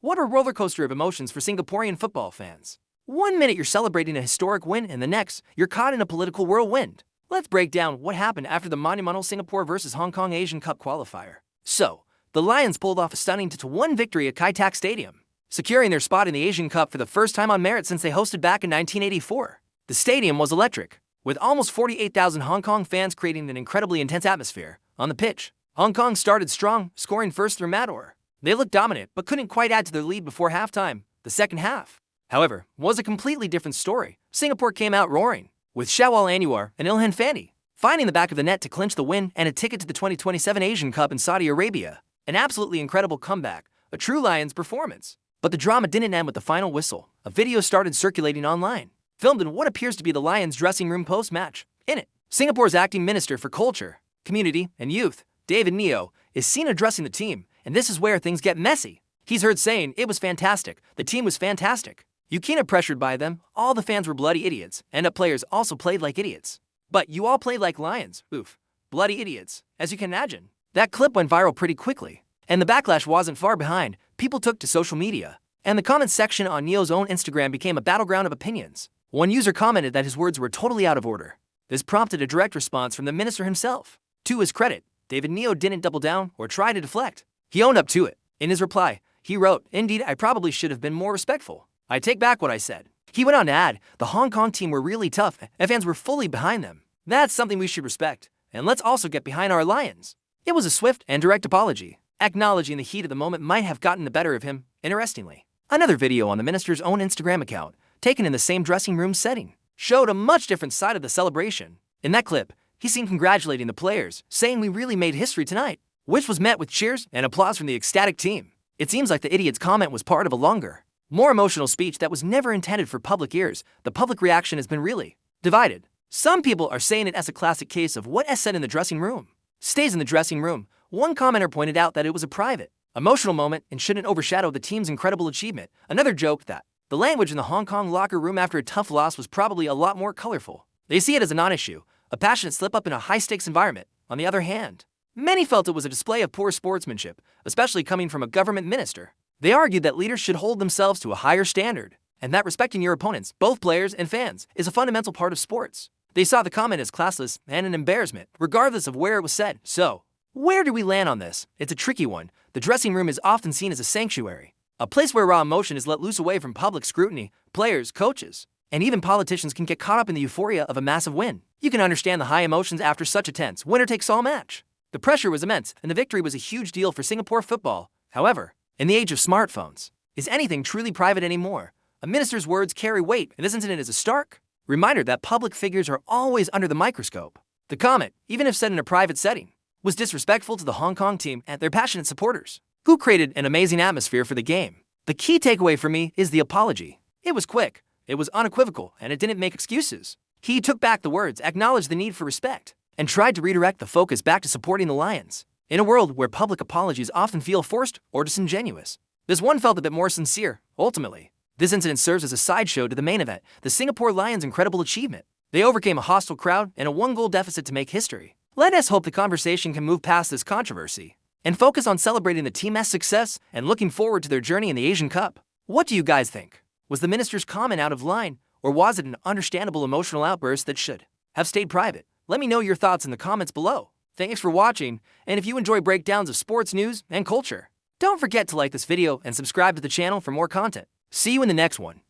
What a roller coaster of emotions for Singaporean football fans. One minute you're celebrating a historic win, and the next, you're caught in a political whirlwind. Let's break down what happened after the monumental Singapore vs Hong Kong Asian Cup Qualifier. So, the Lions pulled off a stunning 2-1 victory at Kai Tak Stadium, securing their spot in the Asian Cup for the first time on merit since they hosted back in 1984. The stadium was electric, with almost 48,000 Hong Kong fans creating an incredibly intense atmosphere. On the pitch, Hong Kong started strong, scoring first through Mador. They looked dominant, but couldn't quite add to their lead before halftime. The second half, however, was a completely different story. Singapore came out roaring, with Shawal Anwar and Ilhan Fandi finding the back of the net to clinch the win and a ticket to the 2027 Asian Cup in Saudi Arabia. An absolutely incredible comeback, a true Lions performance. But the drama didn't end with the final whistle. A video started circulating online, filmed in what appears to be the Lions dressing room post-match. In it, Singapore's acting Minister for Culture, Community, and Youth, David Neo, is seen addressing the team. And this is where things get messy. He's heard saying, "It was fantastic. The team was fantastic. You can't pressured by them. All the fans were bloody idiots. And the players also played like idiots. But you all played like lions. Oof. Bloody idiots." As you can imagine, that clip went viral pretty quickly. And the backlash wasn't far behind. People took to social media. And the comments section on Neo's own Instagram became a battleground of opinions. One user commented that his words were totally out of order. This prompted a direct response from the minister himself. To his credit, David Neo didn't double down or try to deflect. He owned up to it. In his reply, he wrote, "Indeed, I probably should have been more respectful. I take back what I said." He went on to add, "The Hong Kong team were really tough, and fans were fully behind them. That's something we should respect. And let's also get behind our Lions." It was a swift and direct apology, acknowledging the heat of the moment might have gotten the better of him. Interestingly, another video on the minister's own Instagram account, taken in the same dressing room setting, showed a much different side of the celebration. In that clip, he's seen congratulating the players, saying, "We really made history tonight," which was met with cheers and applause from the ecstatic team. It seems like the idiot's comment was part of a longer, more emotional speech that was never intended for public ears. The public reaction has been really divided. Some people are saying it as a classic case of what is said in the dressing room stays in the dressing room. One commenter pointed out that it was a private, emotional moment and shouldn't overshadow the team's incredible achievement. Another joked that the language in the Hong Kong locker room after a tough loss was probably a lot more colorful. They see it as a non-issue, a passionate slip-up in a high-stakes environment. On the other hand, many felt it was a display of poor sportsmanship, especially coming from a government minister. They argued that leaders should hold themselves to a higher standard, and that respecting your opponents, both players and fans, is a fundamental part of sports. They saw the comment as classless and an embarrassment, regardless of where it was said. So, where do we land on this? It's a tricky one. The dressing room is often seen as a sanctuary, a place where raw emotion is let loose away from public scrutiny. Players, coaches, and even politicians can get caught up in the euphoria of a massive win. You can understand the high emotions after such a tense, winner-takes-all match. The pressure was immense, and the victory was a huge deal for Singapore football. However, in the age of smartphones, is anything truly private anymore? A minister's words carry weight, and this incident is a stark reminder that public figures are always under the microscope. The comment, even if said in a private setting, was disrespectful to the Hong Kong team and their passionate supporters, who created an amazing atmosphere for the game. The key takeaway for me is the apology. It was quick, it was unequivocal, and it didn't make excuses. He took back the words, acknowledged the need for respect, and tried to redirect the focus back to supporting the Lions. In a world where public apologies often feel forced or disingenuous, this one felt a bit more sincere. Ultimately, this incident serves as a sideshow to the main event, the Singapore Lions' incredible achievement. They overcame a hostile crowd and a one-goal deficit to make history. Let us hope the conversation can move past this controversy and focus on celebrating the team's success and looking forward to their journey in the Asian Cup. What do you guys think? Was the minister's comment out of line, or was it an understandable emotional outburst that should have stayed private? Let me know your thoughts in the comments below. Thanks for watching, and if you enjoy breakdowns of sports news and culture, don't forget to like this video and subscribe to the channel for more content. See you in the next one.